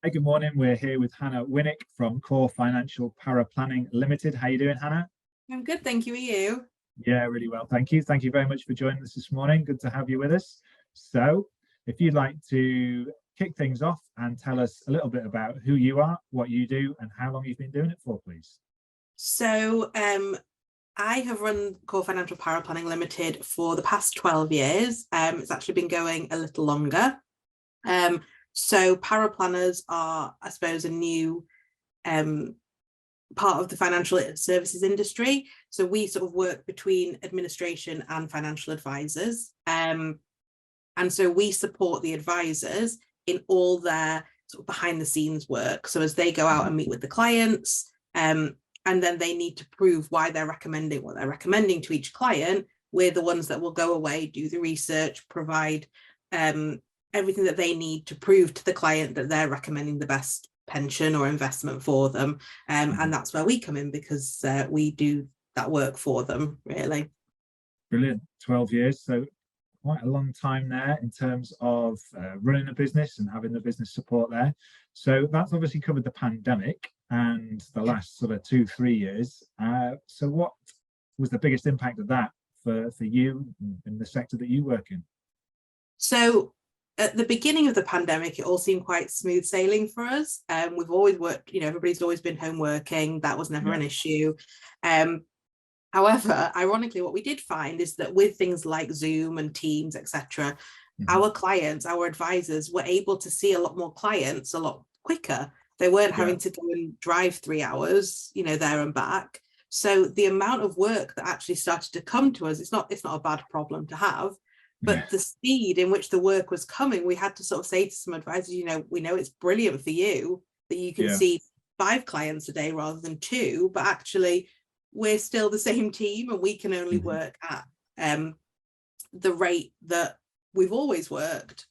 Hey, good morning. We're here with Hannah Wynick from Core Financial Paraplanning Limited. How you doing, Hannah? I'm good, thank you. Are you? Yeah, really well. Thank you. Thank you very much for joining us this morning. Good to have you with us. So, if you'd like to kick things off and tell us a little bit about who you are, what you do, and how long you've been doing it for, please. I have run Core Financial Paraplanning Limited for the past 12 years. It's actually been going a little longer. So paraplanners are, I suppose, a new part of the financial services industry. So we sort of work between administration and financial advisors. And so we support the advisors in all their sort of behind the scenes work. So as they go out and meet with the clients, and then they need to prove why they're recommending what they're recommending to each client, we're the ones that will go away, do the research, provide everything that they need to prove to the client that they're recommending the best pension or investment for them. And that's where we come in, because we do that work for them, really. Brilliant. 12 years. So quite a long time there in terms of running a business and having the business support there. So that's obviously covered the pandemic and the last sort of 2-3 years. So what was the biggest impact of that for you in the sector that you work in? So at the beginning of the pandemic, it all seemed quite smooth sailing for us. We've always worked, everybody's always been home working. That was never an issue. However, ironically, what we did find is that with things like Zoom and Teams, etc., our clients, our advisors were able to see a lot more clients a lot quicker. They weren't having to go and drive 3 hours, there and back. So the amount of work that actually started to come to us, it's not a bad problem to have. But the speed in which the work was coming, we had to sort of say to some advisors, we know it's brilliant for you that you can see 5 clients a day rather than 2, but actually we're still the same team and we can only work at the rate that we've always worked.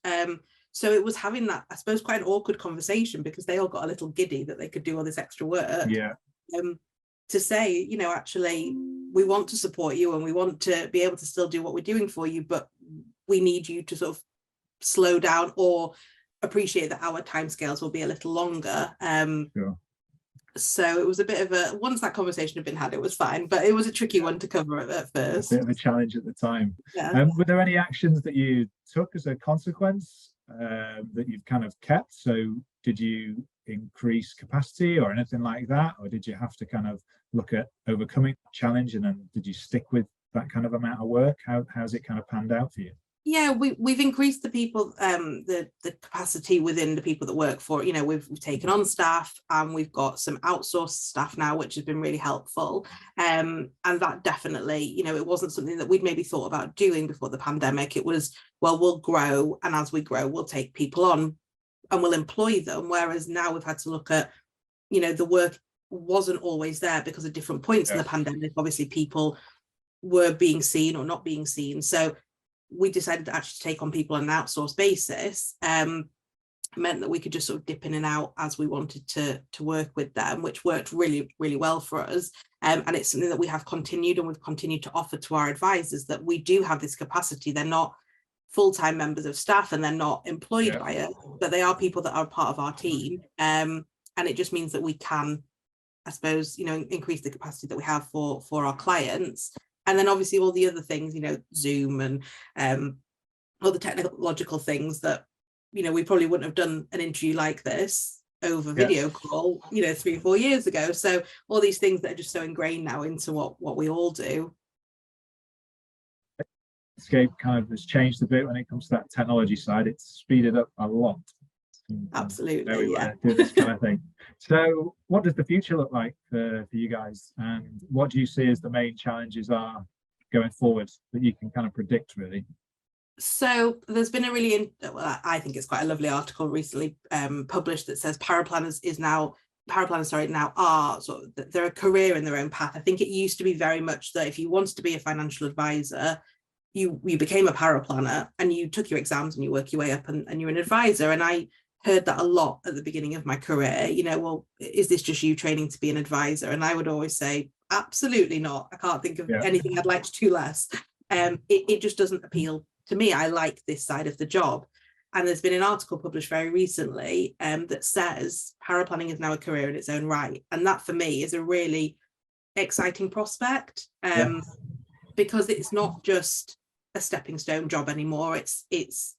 So it was having that, I suppose, quite an awkward conversation, because they all got a little giddy that they could do all this extra work. To say, actually, we want to support you and we want to be able to still do what we're doing for you, but we need you to sort of slow down or appreciate that our timescales will be a little longer. So it was a bit of a, once that conversation had been had, it was fine, but it was a tricky one to cover at first. A bit of a challenge at the time. Were there any actions that you took as a consequence that you've kind of kept? So did you increase capacity or anything like that, or did you have to kind of look at overcoming the challenge, and then did you stick with that kind of amount of work? How's it kind of panned out for you? Yeah, we've increased the people, the capacity within the people that work for it. We've taken on staff, and we've got some outsourced staff now, which has been really helpful. And that definitely, it wasn't something that we'd maybe thought about doing before the pandemic. It was, well, we'll grow, and as we grow, we'll take people on and we'll employ them. Whereas now we've had to look at, the work wasn't always there because of different points in the pandemic. Obviously, people were being seen or not being seen. So we decided to actually take on people on an outsourced basis. Meant that we could just sort of dip in and out as we wanted to work with them, which worked really, really well for us. And it's something that we have continued, and we've continued to offer to our advisors, that we do have this capacity. They're not full-time members of staff and they're not employed by us, but they are people that are part of our team. And it just means that we can, I suppose, increase the capacity that we have for our clients. And then obviously all the other things, Zoom and all the technological things that, we probably wouldn't have done an interview like this over video call, 3-4 years ago. So all these things that are just so ingrained now into what we all do. Landscape kind of has changed a bit when it comes to that technology side. It's speeded up a lot. Absolutely, do this kind of thing. So what does the future look like for you guys, and what do you see as the main challenges are going forward that you can kind of predict, really? So there's been a really, I think it's quite a lovely article recently published that says paraplanners now are sort of, they're a career in their own path. I think it used to be very much that if you wanted to be a financial advisor, you became a paraplanner and you took your exams and you work your way up and you're an advisor. And I heard that a lot at the beginning of my career, well, is this just you training to be an advisor? And I would always say, absolutely not. I can't think of anything I'd like to do less. It just doesn't appeal to me. I like this side of the job. And there's been an article published very recently that says paraplanning is now a career in its own right. And that for me is a really exciting prospect, because it's not just a stepping stone job anymore. It's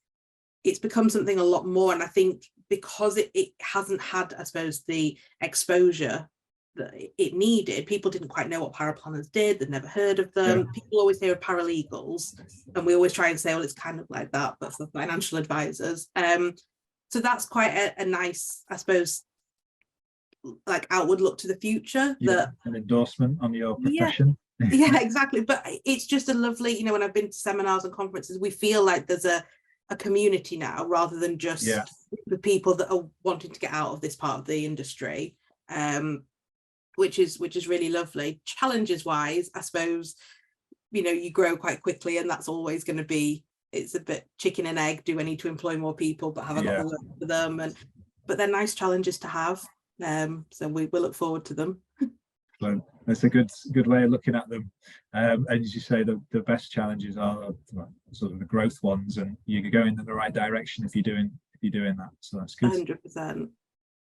become something a lot more. And I think because it hasn't had, I suppose, the exposure that it needed, people didn't quite know what paraplanners did. They'd never heard of them. People always hear of paralegals, and we always try and say, well, it's kind of like that, but for financial advisors. So that's quite a nice, I suppose, like outward look to the future. That an endorsement on your profession. Yeah, exactly. But it's just a lovely, you know, when I've been to seminars and conferences, we feel like there's a community now, rather than just the people that are wanting to get out of this part of the industry, which is really lovely. Challenges wise, I suppose, you know, you grow quite quickly, and that's always going to be, it's a bit chicken and egg. Do I need to employ more people, but have I got the work for them? But they're nice challenges to have. So we look forward to them. That's a good way of looking at them. And as you say, the best challenges are sort of the growth ones, and you're going in the right direction if you're doing that. So that's good. 100%.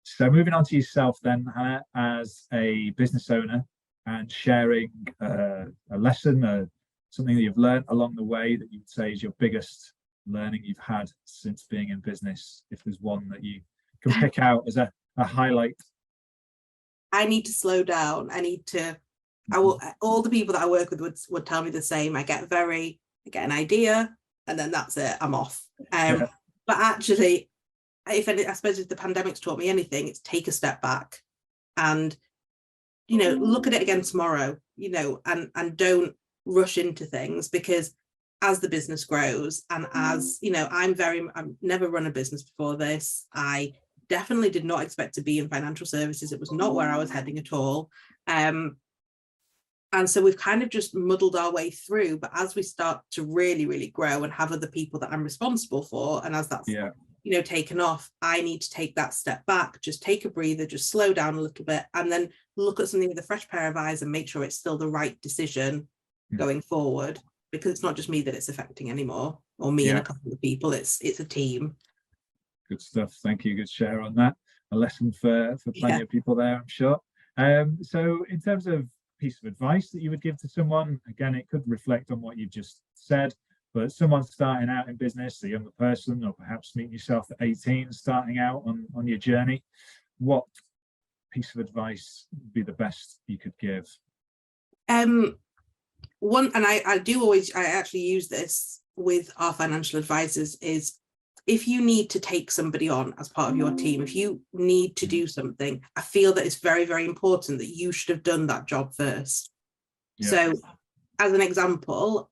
So moving on to yourself then, Hannah, as a business owner, and sharing a lesson, something that you've learned along the way that you'd say is your biggest learning you've had since being in business, if there's one that you can pick out as a highlight. I need to slow down. All the people that I work with would tell me the same. I get an idea, and then that's it, I'm off. But actually, I suppose if the pandemic's taught me anything, it's take a step back and, you know, look at it again tomorrow, you know, and don't rush into things, because as the business grows, and as, you know, I've never run a business before this. I definitely did not expect to be in financial services. It was not where I was heading at all. And so we've kind of just muddled our way through. But as we start to really, really grow and have other people that I'm responsible for, and as that's, you know, taken off, I need to take that step back, just take a breather, just slow down a little bit, and then look at something with a fresh pair of eyes and make sure it's still the right decision going forward, because it's not just me that it's affecting anymore, or me and a couple of people. It's a team. Good stuff. Thank you. Good share on that. A lesson for plenty of people there, I'm sure. So in terms of piece of advice that you would give to someone, again, it could reflect on what you've just said, but someone starting out in business, a younger person, or perhaps meeting yourself at 18, starting out on your journey, what piece of advice would be the best you could give? One, and I actually use this with our financial advisors, is if you need to take somebody on as part of your team, if you need to do something, I feel that it's very, very important that you should have done that job first. So as an example,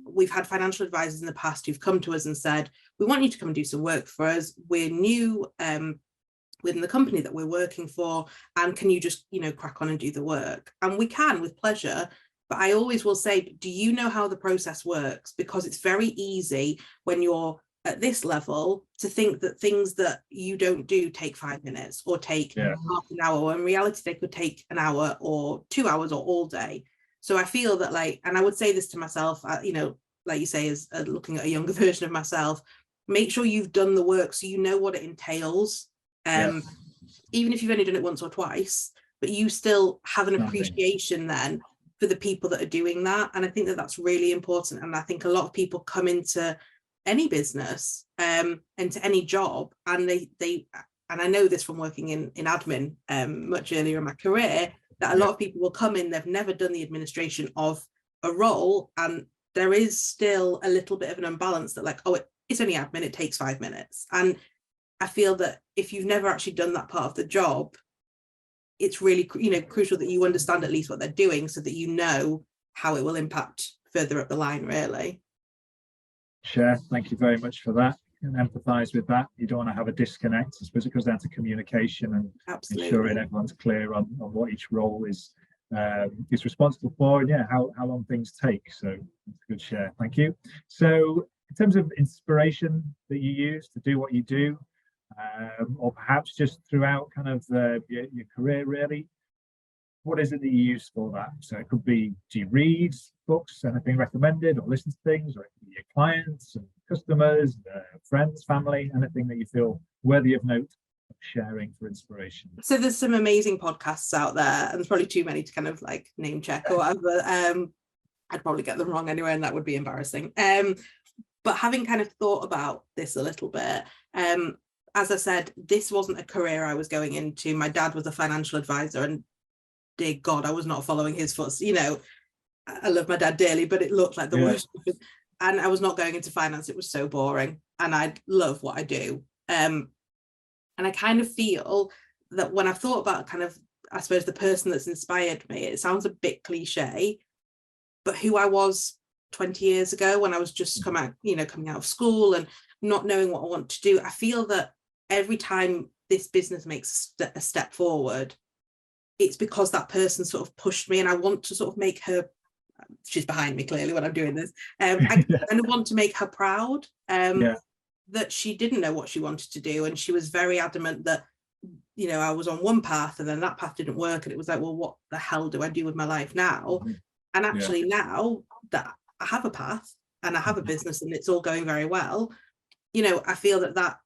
we've had financial advisors in the past who've come to us and said, we want you to come and do some work for us. We're new within the company that we're working for, and can you just, you know, crack on and do the work? And we can, with pleasure. But I always will say, do you know how the process works? Because it's very easy when you're at this level to think that things that you don't do take 5 minutes or take half an hour, when in reality they could take an hour or 2 hours or all day. So I feel that, like, and I would say this to myself, you know, like you say, is looking at a younger version of myself, make sure you've done the work so you know what it entails. Even if you've only done it once or twice, but you still have an appreciation then for the people that are doing that. And I think that that's really important. And I think a lot of people come into any business and to any job, and they and I know this from working in admin much earlier in my career, that a lot of people will come in, they've never done the administration of a role, and there is still a little bit of an imbalance that, like, oh, it's only admin, it takes 5 minutes. And I feel that if you've never actually done that part of the job, it's really, you know, crucial that you understand at least what they're doing, so that you know how it will impact further up the line, really. Sure. Thank you very much for that, and empathise with that. You don't want to have a disconnect. I suppose it goes down to communication and ensuring everyone's clear on what each role is responsible for, and how long things take. So it's a good share. Thank you. So in terms of inspiration that you use to do what you do, or perhaps just throughout kind of your career, really, what is it that you use for that? So it could be, do you read books, anything recommended, or listen to things, or it could be your clients and customers, friends, family, anything that you feel worthy of note of sharing for inspiration? So there's some amazing podcasts out there, and there's probably too many to kind of like name check or whatever. I'd probably get them wrong anyway, and that would be embarrassing. But having kind of thought about this a little bit, as I said, this wasn't a career I was going into. My dad was a financial advisor, and dear God, I was not following his footsteps. You know, I love my dad dearly, but it looked like the worst. And I was not going into finance. It was so boring, and I love what I do. And I kind of feel that when I've thought about kind of, I suppose, the person that's inspired me, it sounds a bit cliche, but who I was 20 years ago when I was just coming out of school and not knowing what I want to do, I feel that every time this business makes a step forward, it's because that person sort of pushed me, and I want to sort of make her, she's behind me clearly when I'm doing this, I kind of want to make her proud, that she didn't know what she wanted to do, and she was very adamant that, you know, I was on one path and then that path didn't work, and it was like, well, what the hell do I do with my life now? And actually now that I have a path and I have a business and it's all going very well, you know, I feel that that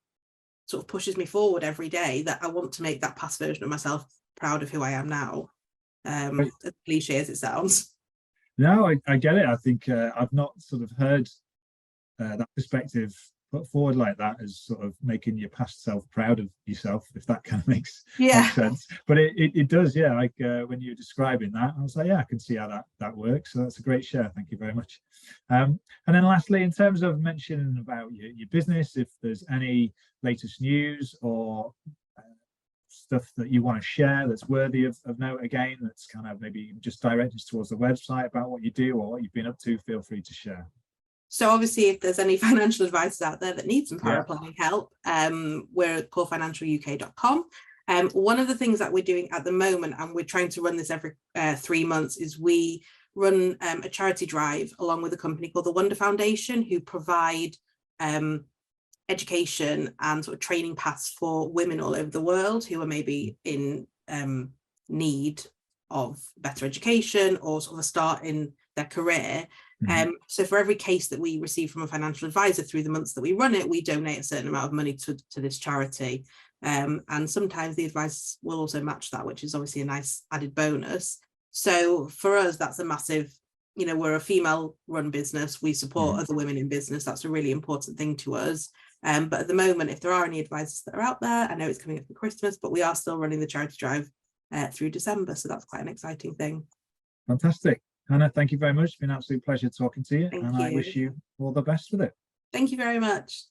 sort of pushes me forward every day, that I want to make that past version of myself proud of who I am now, as cliche as it sounds. No, I get it. I think I've not sort of heard that perspective put forward like that, as sort of making your past self proud of yourself, if that kind of makes sense. But it does, like when you're describing that, I was like, I can see how that works. So that's a great share. Thank you very much. And then lastly, in terms of mentioning about your business, if there's any latest news or stuff that you want to share that's worthy of note, again, that's kind of maybe just directed towards the website about what you do or what you've been up to, feel free to share. So obviously, if there's any financial advisors out there that need some paraplanning help, we're at corefinancialuk.com. One of the things that we're doing at the moment, and we're trying to run this every 3 months, is we run a charity drive along with a company called the Wonder Foundation, who provide education and sort of training paths for women all over the world who are maybe in need of better education or sort of a start in their career. So for every case that we receive from a financial advisor through the months that we run it, we donate a certain amount of money to this charity. And sometimes the advice will also match that, which is obviously a nice added bonus. So for us, that's a massive, you know, we're a female run business. We support other women in business. That's a really important thing to us. But at the moment, if there are any advisors that are out there, I know it's coming up for Christmas, but we are still running the charity drive through December. So that's quite an exciting thing. Fantastic. Hannah, thank you very much. It's been an absolute pleasure talking to you. Thank and you. I wish you all the best with it. Thank you very much.